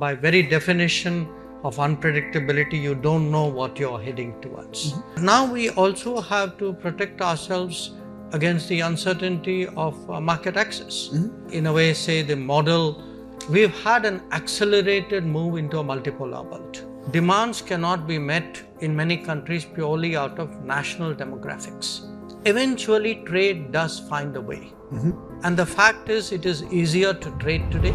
By very definition of unpredictability, you don't know what you're heading towards. Now we also have to protect ourselves against the uncertainty of market access. In a way, say the model, we've had an accelerated move into a multipolar world. Demands cannot be met in many countries purely out of national demographics. Eventually, trade does find a way. And the fact is, it is easier to trade today.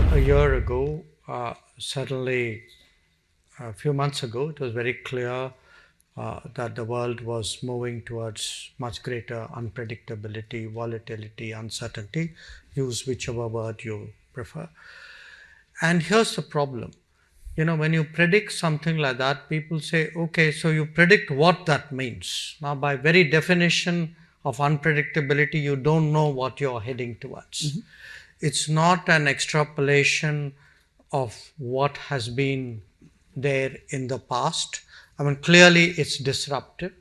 A year ago, certainly a few months ago, it was very clear that the world was moving towards much greater unpredictability, volatility, uncertainty. Use whichever word you prefer. And here's the problem. When you predict something like that, people say, okay, so you predict what that means. Now, by very definition of unpredictability, you don't know what you're heading towards. It's not an extrapolation of what has been there in the past. I mean, clearly it's disruptive.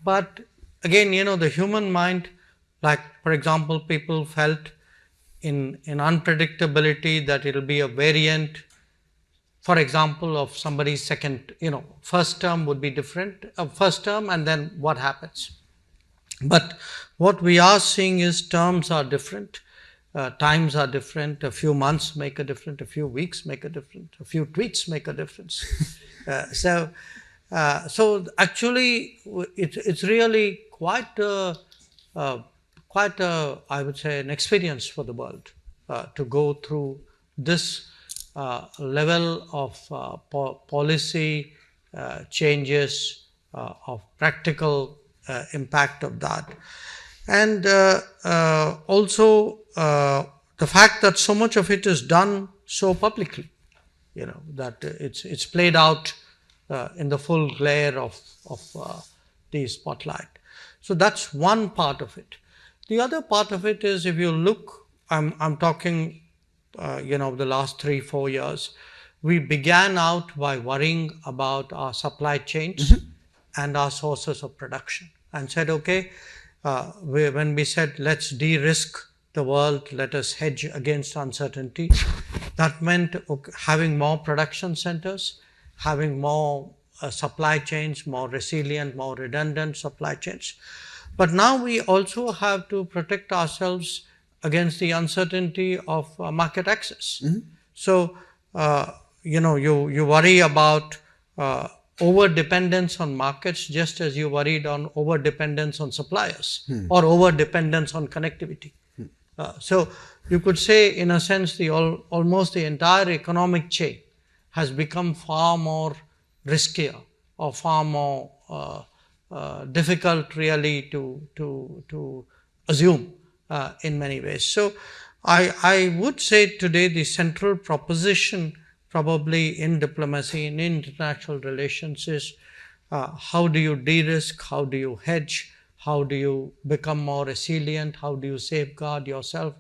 But again, the human mind, like, for example, people felt in unpredictability that it'll be a variant, for example, of somebody's second, first term would be different, first term, and then what happens. But what we are seeing is terms are different. Times are different. A few months make a difference. A few weeks make a difference. A few tweets make a difference. So actually, it's really quite a, I would say, an experience for the world to go through this level of policy changes, of practical impact of that. And also the fact that so much of it is done so publicly, that it's played out in the full glare of the spotlight. So that's one part of it. The other part of it is, if you look, I'm talking, the last 3-4 years, we began out by worrying about our supply chains and our sources of production, and said, okay, when we said, let's de-risk the world, let us hedge against uncertainty, that meant having more production centers, having more supply chains, more resilient, more redundant supply chains. But now we also have to protect ourselves against the uncertainty of market access. So, you worry about over-dependence on markets, just as you worried on over-dependence on suppliers or over-dependence on connectivity. So you could say, in a sense, almost the entire economic chain has become far more riskier or far more difficult really to assume in many ways. So I would say today the central proposition probably in diplomacy, in international relations, is how do you de-risk, how do you hedge, how do you become more resilient, how do you safeguard yourself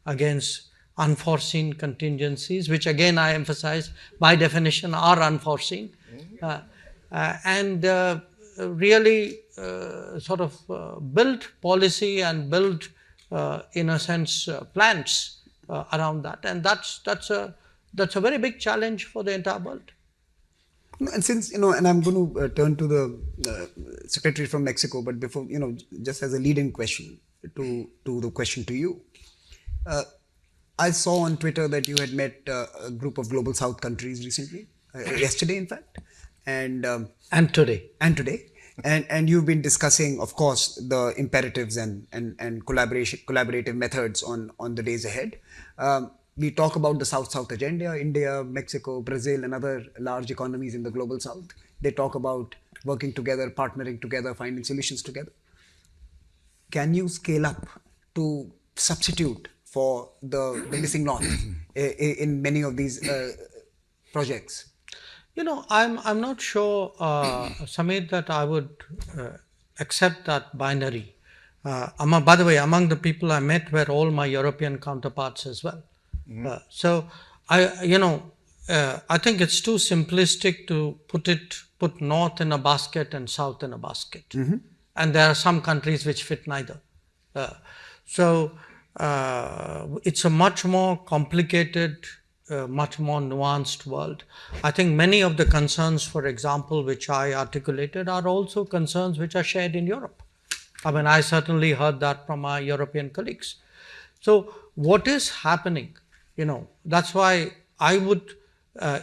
against unforeseen contingencies, which again I emphasize by definition are unforeseen, and really sort of build policy and build in a sense plans around that, and that's a very big challenge for the entire world. And since, and I'm going to turn to the secretary from Mexico, but before, just as a lead-in question to the question to you, I saw on Twitter that you had met a group of Global South countries recently, yesterday in fact, and today. And you've been discussing, of course, the imperatives and collaborative methods on the days ahead. We talk about the South-South agenda, India, Mexico, Brazil, and other large economies in the Global South. They talk about working together, partnering together, finding solutions together. Can you scale up to substitute for the missing North in many of these projects? I'm not sure, Samir, that I would accept that binary. By the way, among the people I met were all my European counterparts as well. So I think it's too simplistic to put North in a basket and South in a basket. And there are some countries which fit neither. So it's a much more complicated, much more nuanced world. I think many of the concerns, for example, which I articulated are also concerns which are shared in Europe. I mean, I certainly heard that from my European colleagues. So what is happening, that's why I would,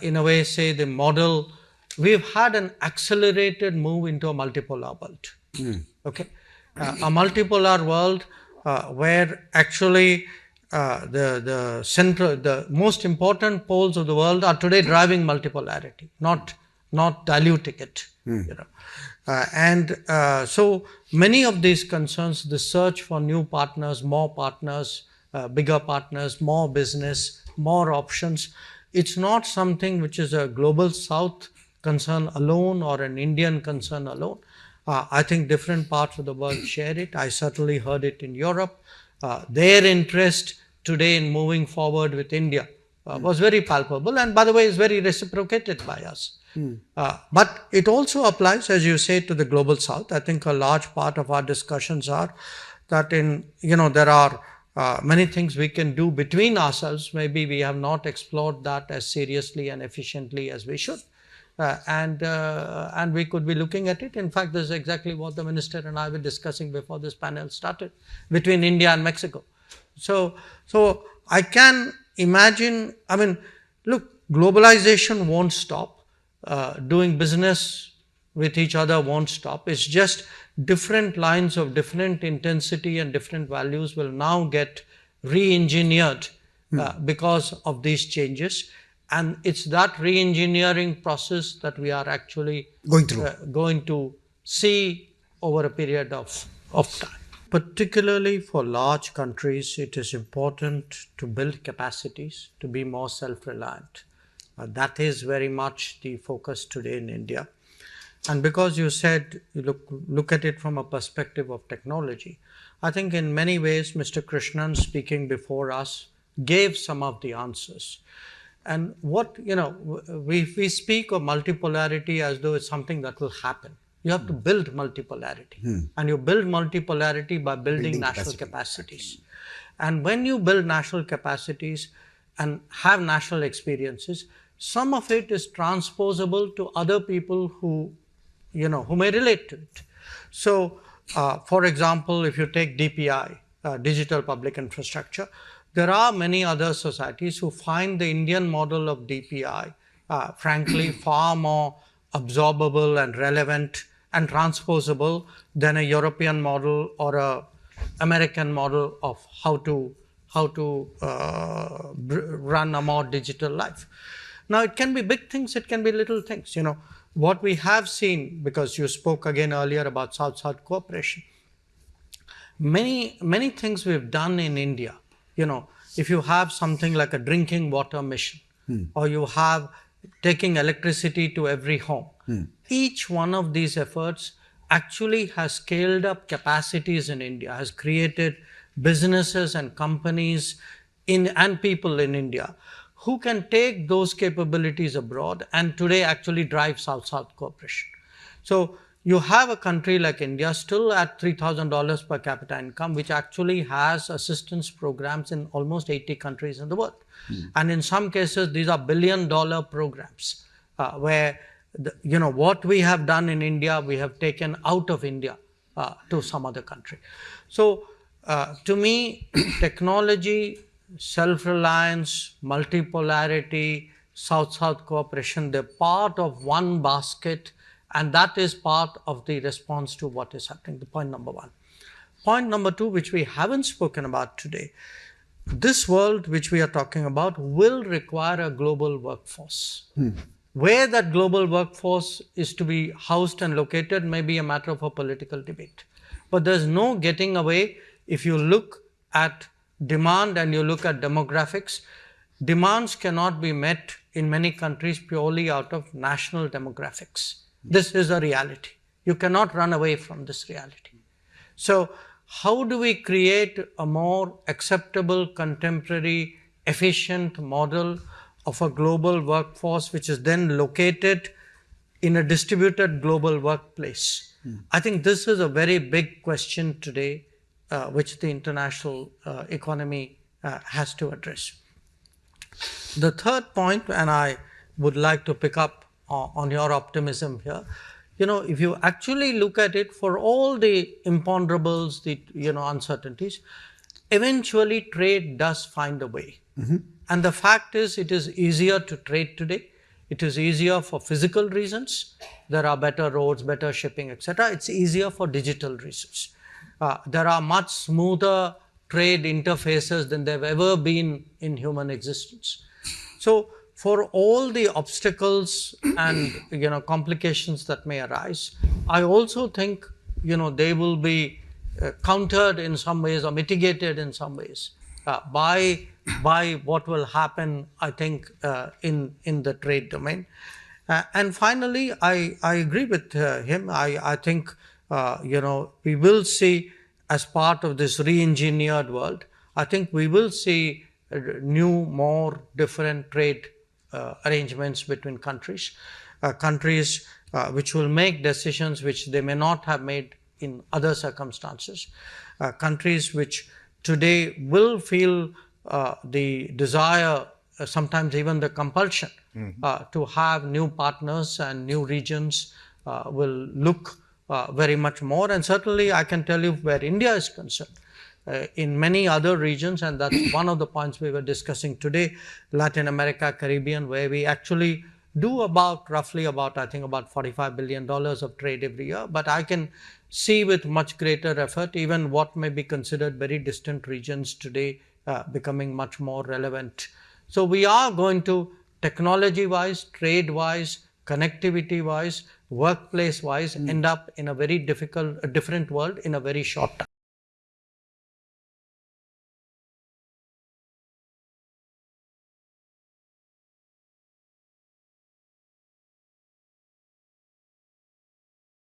in a way, say the model, we've had an accelerated move into a multipolar world. Okay, a multipolar world where actually the most important poles of the world are today driving multipolarity, not diluting it. So many of these concerns, the search for new partners, more partners, bigger partners, more business, more options, it's not something which is a global South concern alone or an Indian concern alone. I think different parts of the world share it. I certainly heard it in Europe. Their interest today in moving forward with India was very palpable, and by the way, is very reciprocated by us. But it also applies, as you say, to the global South. I think a large part of our discussions are that there are many things we can do between ourselves. Maybe we have not explored that as seriously and efficiently as we should. And we could be looking at it. In fact, this is exactly what the minister and I were discussing before this panel started, between India and Mexico. So I can imagine, look, globalization won't stop. Doing business with each other won't stop. It's just different lines of different intensity and different values will now get re-engineered because of these changes. And it's that re-engineering process that we are actually going to see over a period of time. Particularly for large countries, it is important to build capacities, to be more self-reliant. That is very much the focus today in India. And because you said, you look at it from a perspective of technology, I think in many ways, Mr. Krishnan speaking before us gave some of the answers. And we speak of multipolarity as though it's something that will happen. You have to build multipolarity. And you build multipolarity by building national capacities. And when you build national capacities and have national experiences, some of it is transposable to other people who may relate to it. So, for example, if you take DPI, digital public infrastructure, there are many other societies who find the Indian model of DPI, frankly, far more absorbable and relevant and transposable than a European model or a American model of how to run a more digital life. Now, it can be big things, it can be little things. What we have seen, because you spoke again earlier about South-South cooperation, many things we've done in India. If you have something like a drinking water mission, or you have taking electricity to every home, each one of these efforts actually has scaled up capacities in India, has created businesses and companies and people in India who can take those capabilities abroad and today actually drive South-South cooperation. So you have a country like India still at $3,000 per capita income, which actually has assistance programs in almost 80 countries in the world. And in some cases, these are billion-dollar programs where, what we have done in India, we have taken out of India to some other country. So to me, technology, self-reliance, multipolarity, South-South cooperation, they're part of one basket, and that is part of the response to what is happening, the point number one. Point number two, which we haven't spoken about today, this world which we are talking about will require a global workforce. Where that global workforce is to be housed and located may be a matter of a political debate. But there's no getting away. If you look at demand and you look at demographics, demands cannot be met in many countries purely out of national demographics. This is a reality. You cannot run away from this reality. So how do we create a more acceptable, contemporary, efficient model of a global workforce which is then located in a distributed global workplace. I think this is a very big question today, which the international economy has to address. The third point, and I would like to pick up on your optimism here, if you actually look at it, for all the imponderables, the uncertainties, eventually trade does find a way. And the fact is, it is easier to trade today. It is easier for physical reasons. There are better roads, better shipping, etc. It's easier for digital reasons. There are much smoother trade interfaces than there have ever been in human existence. So for all the obstacles and complications that may arise, I also think they will be countered in some ways or mitigated in some ways by what will happen, I think, in the trade domain. And finally, I agree with him. I think we will see, as part of this re-engineered world, I think we will see new, more different trade arrangements between countries, countries which will make decisions which they may not have made in other circumstances, countries which today will feel the desire, sometimes even the compulsion, to have new partners and new regions will look very much more. And certainly I can tell you where India is concerned, in many other regions, and that's one of the points we were discussing today, Latin America, Caribbean, where we actually do roughly about $45 billion of trade every year. But I can see with much greater effort, even what may be considered very distant regions today becoming much more relevant. So we are going to, technology-wise, trade-wise, connectivity-wise, workplace-wise, end up in a very different world in a very short time.